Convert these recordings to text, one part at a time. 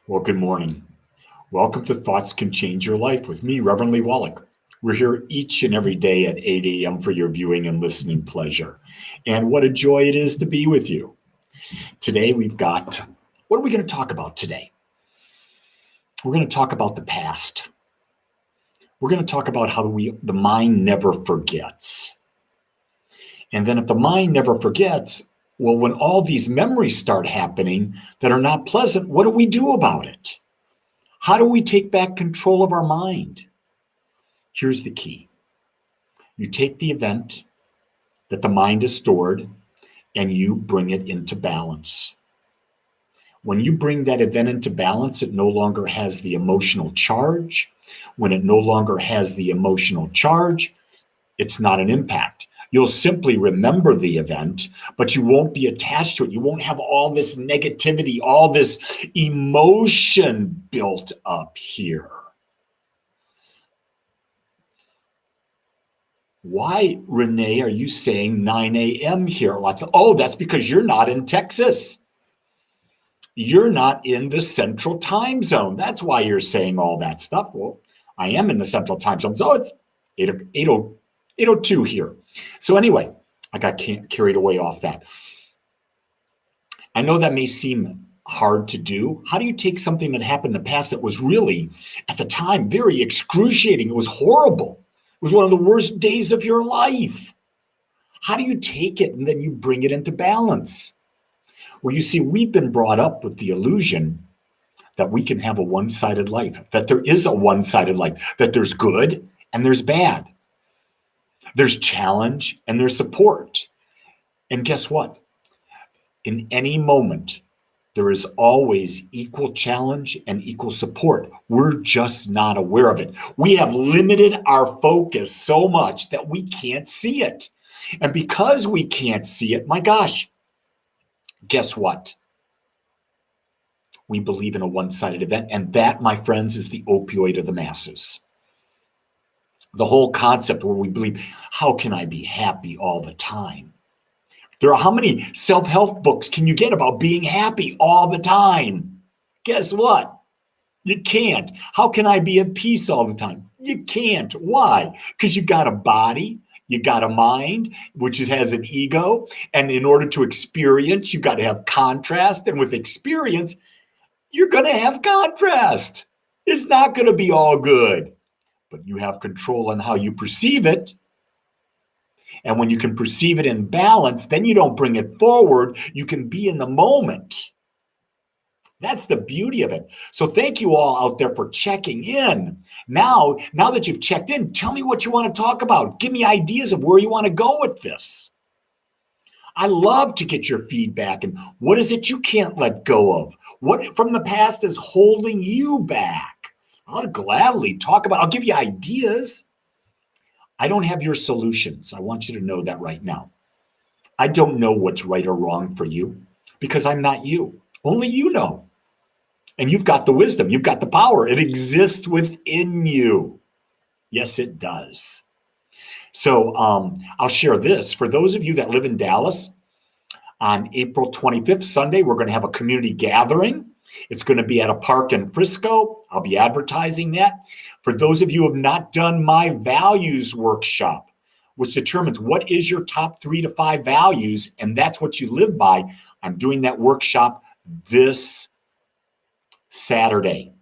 Well, good morning. Welcome to Thoughts Can Change Your Life with me, Reverend Wolak. We're here each and every day at 8 a.m. for your viewing and listening pleasure. And what a joy it is to be with you. Today what are we going to talk about today? We're going to talk about the past. We're going to talk about how the mind never forgets. And then if the mind never forgets, well, when all these memories start happening that are not pleasant, what do we do about it? How do we take back control of our mind? Here's the key. You take the event that the mind has stored and you bring it into balance. When you bring that event into balance, it no longer has the emotional charge. When it no longer has the emotional charge, it's not an impact. You'll simply remember the event, but you won't be attached to it. You won't have all this negativity, all this emotion built up here. Why, Renee, are you saying 9 a.m. here? That's because you're not in Texas. You're not in the central time zone. That's why you're saying all that stuff. Well, I am in the central time zone. So it's 8:02 here. So anyway, I got carried away off that. I know that may seem hard to do. How do you take something that happened in the past that was really, at the time, very excruciating? It was horrible. It was one of the worst days of your life. How do you take it and then you bring it into balance? Well, you see, we've been brought up with the illusion that we can have a one-sided life, that there is a one-sided life, that there's good and there's bad. There's challenge and there's support. And guess what? In any moment, there is always equal challenge and equal support. We're just not aware of it. We have limited our focus so much that we can't see it. And because we can't see it, my gosh, guess what? We believe in a one-sided event. And that, my friends, is the opioid of the masses. The whole concept where we believe, how can I be happy all the time? How many self-help books can you get about being happy all the time? Guess what? You can't. How can I be at peace all the time? You can't. Why? Because you got a body, you got a mind, which has an ego. And in order to experience, you got to have contrast. And with experience, you're going to have contrast. It's not going to be all good. But you have control on how you perceive it. And when you can perceive it in balance, then you don't bring it forward. You can be in the moment. That's the beauty of it. So thank you all out there for checking in. Now that you've checked in, tell me what you want to talk about. Give me ideas of where you want to go with this. I love to get your feedback. And what is it you can't let go of? What from the past is holding you back? I'll gladly talk about. I'll give you ideas. I don't have your solutions. I want you to know that right now. I don't know what's right or wrong for you because I'm not you. Only you know. And you've got the wisdom. You've got the power. It exists within you. Yes, it does. So I'll share this. For those of you that live in Dallas, on April 25th, Sunday, we're going to have a community gathering. It's going to be at a park in Frisco. I'll be advertising that. For those of you who have not done my values workshop, which determines what is your top 3 to 5 values, and that's what you live by, I'm doing that workshop this Saturday,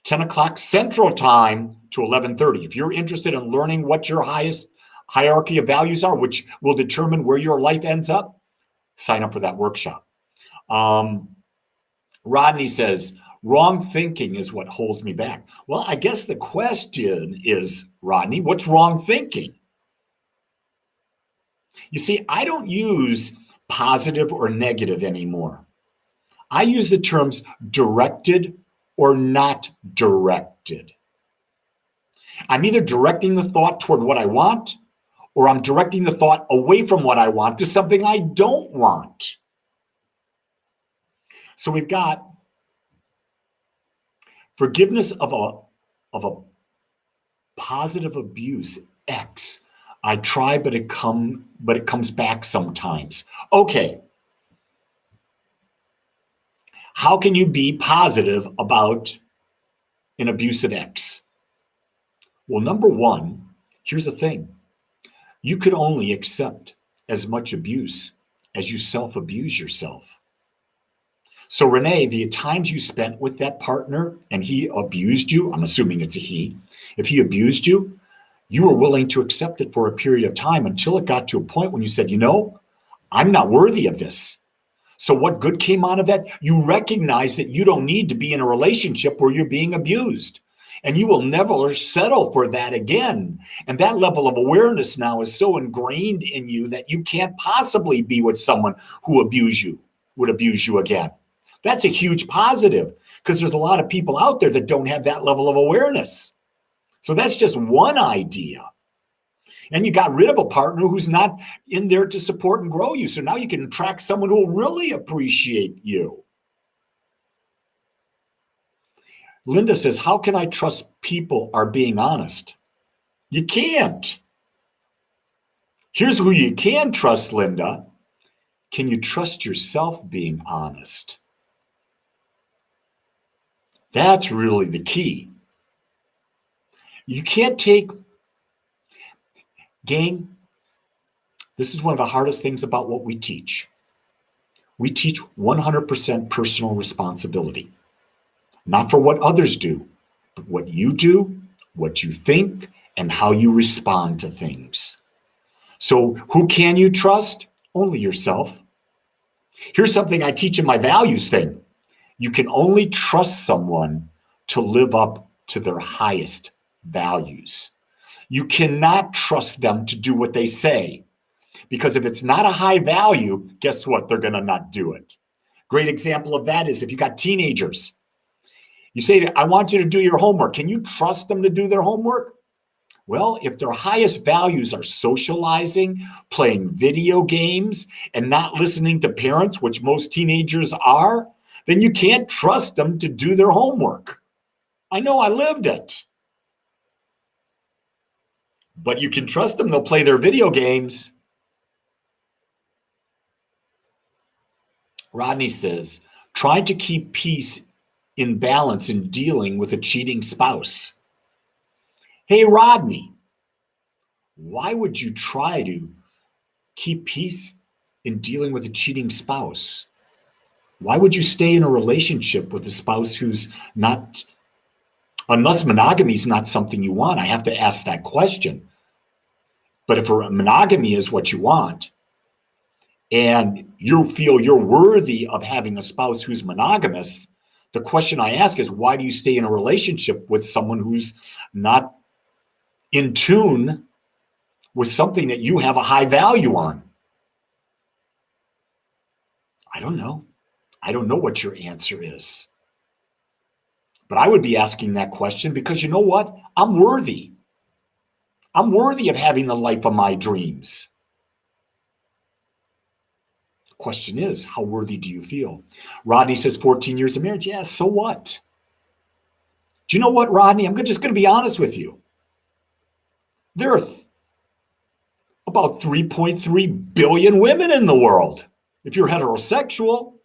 10 o'clock Central Time to 11:30. If you're interested in learning what your highest hierarchy of values are, which will determine where your life ends up, sign up for that workshop. Rodney says, wrong thinking is what holds me back. Well, I guess the question is, Rodney, what's wrong thinking? You see, I don't use positive or negative anymore. I use the terms directed or not directed. I'm either directing the thought toward what I want, or I'm directing the thought away from what I want to something I don't want. So we've got forgiveness of a positive abuse, X. I try, but it comes back sometimes. Okay. How can you be positive about an abusive ex? Well, number one, here's the thing. You could only accept as much abuse as you self-abuse yourself. So Renee, the times you spent with that partner and he abused you, I'm assuming it's a he, if he abused you, you were willing to accept it for a period of time until it got to a point when you said, I'm not worthy of this. So what good came out of that? You recognize that you don't need to be in a relationship where you're being abused. And you will never settle for that again. And that level of awareness now is so ingrained in you that you can't possibly be with someone who would abuse you again. That's a huge positive because there's a lot of people out there that don't have that level of awareness. So that's just one idea. And you got rid of a partner who's not in there to support and grow you. So now you can attract someone who will really appreciate you. Linda says, how can I trust people are being honest? You can't. Here's who you can trust, Linda. Can you trust yourself being honest? That's really the key. You can't take, gang, this is one of the hardest things about what we teach. We teach 100% personal responsibility. Not for what others do, but what you do, what you think, and how you respond to things. So who can you trust? Only yourself. Here's something I teach in my values thing. You can only trust someone to live up to their highest values. You cannot trust them to do what they say, because if it's not a high value, guess what? They're going to not do it. Great example of that is if you got teenagers. You say, I want you to do your homework. Can you trust them to do their homework? Well, if their highest values are socializing, playing video games, and not listening to parents, which most teenagers are, then you can't trust them to do their homework. I know, I lived it. But you can trust them, they'll play their video games. Rodney says, try to keep peace in balance in dealing with a cheating spouse. Hey, Rodney, why would you try to keep peace in dealing with a cheating spouse? Why would you stay in a relationship with a spouse who's not, unless monogamy is not something you want? I have to ask that question. But if monogamy is what you want, and you feel you're worthy of having a spouse who's monogamous, the question I ask is, why do you stay in a relationship with someone who's not in tune with something that you have a high value on? I don't know. I don't know what your answer is. But I would be asking that question because you know what? I'm worthy. I'm worthy of having the life of my dreams. Question is, how worthy do you feel? Rodney says 14 years of marriage. Yeah, so what? Do you know what, Rodney? I'm just going to be honest with you. There are about 3.3 billion women in the world. If you're heterosexual,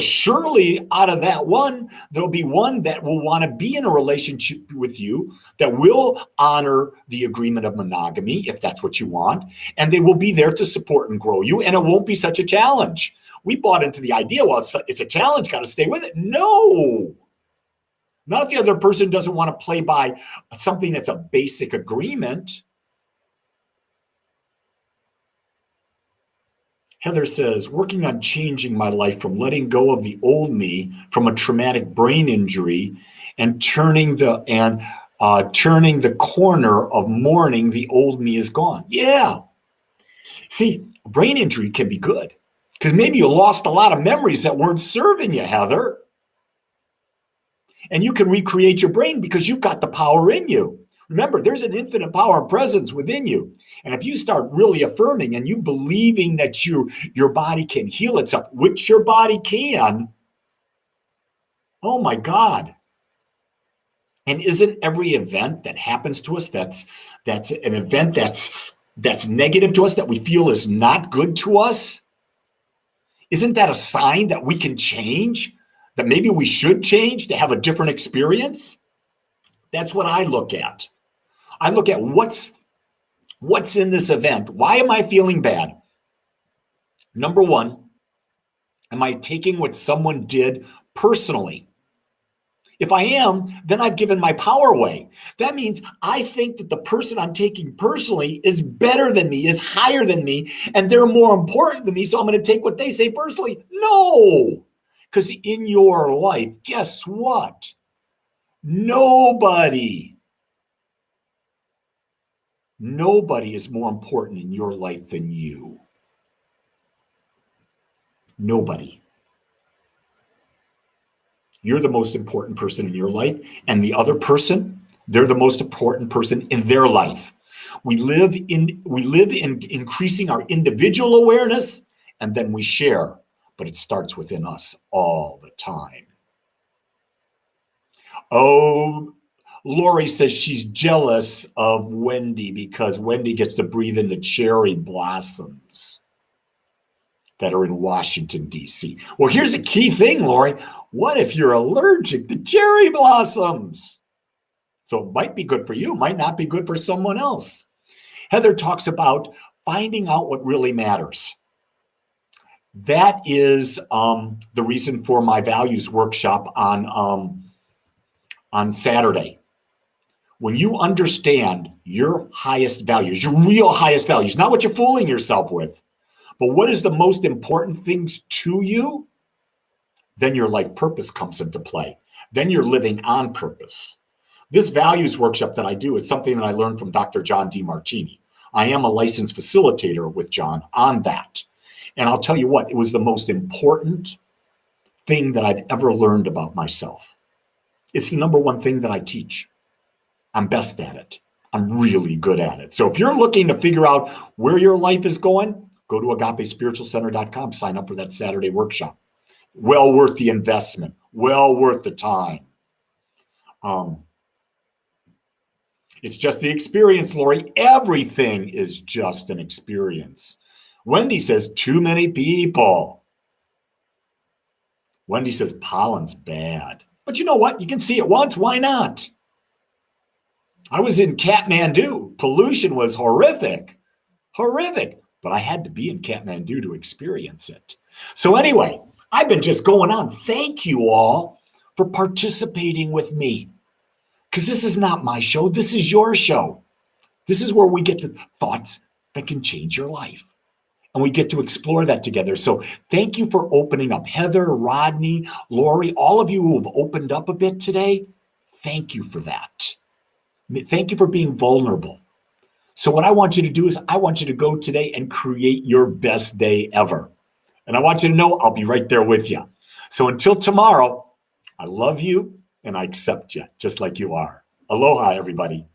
surely out of that one, there'll be one that will want to be in a relationship with you that will honor the agreement of monogamy, if that's what you want, and they will be there to support and grow you, and it won't be such a challenge. We bought into the idea, well, it's a challenge, got to stay with it. No. Not if the other person doesn't want to play by something that's a basic agreement. Heather says, working on changing my life from letting go of the old me from a traumatic brain injury and turning the corner of mourning the old me is gone. Yeah. See, a brain injury can be good because maybe you lost a lot of memories that weren't serving you, Heather. And you can recreate your brain because you've got the power in you. Remember, there's an infinite power and presence within you. And if you start really affirming and you believing that your body can heal itself, which your body can, oh my God. And isn't every event that happens to us that's an event that's negative to us, that we feel is not good to us? Isn't that a sign that we can change? That maybe we should change to have a different experience? That's what I look at. I look at what's in this event. Why am I feeling bad? Number one, am I taking what someone did personally? If I am, then I've given my power away. That means I think that the person I'm taking personally is better than me, is higher than me, and they're more important than me, so I'm going to take what they say personally. No, because in your life, guess what? Nobody is more important in your life than you. Nobody. You're the most important person in your life, and the other person, they're the most important person in their life. We live in increasing our individual awareness, and then we share, but it starts within us all the time. Oh, Lori says she's jealous of Wendy because Wendy gets to breathe in the cherry blossoms that are in Washington, D.C. Well, here's a key thing, Lori. What if you're allergic to cherry blossoms? So it might be good for you, might not be good for someone else. Heather talks about finding out what really matters. That is the reason for my values workshop on Saturday. When you understand your highest values, your real highest values, not what you're fooling yourself with, but what is the most important things to you, then your life purpose comes into play. Then you're living on purpose. This values workshop that I do, it's something that I learned from Dr. John DeMartini. I am a licensed facilitator with John on that. And I'll tell you what, it was the most important thing that I've ever learned about myself. It's the number one thing that I teach. I'm best at it. I'm really good at it. So if you're looking to figure out where your life is going, go to agapespiritualcenter.com, sign up for that Saturday workshop. Well worth the investment, well worth the time. It's just the experience, Lori. Everything is just an experience. Wendy says, too many people. Wendy says, pollen's bad. But you know what? You can see it once. Why not? I was in Kathmandu. Pollution was horrific. Horrific. But I had to be in Kathmandu to experience it. So anyway, I've been just going on. Thank you all for participating with me. Because this is not my show. This is your show. This is where we get the thoughts that can change your life. And we get to explore that together. So thank you for opening up. Heather, Rodney, Lori, all of you who have opened up a bit today, thank you for that. Thank you for being vulnerable. So what I want you to do is I want you to go today and create your best day ever. And I want you to know I'll be right there with you. So until tomorrow, I love you and I accept you just like you are. Aloha, everybody.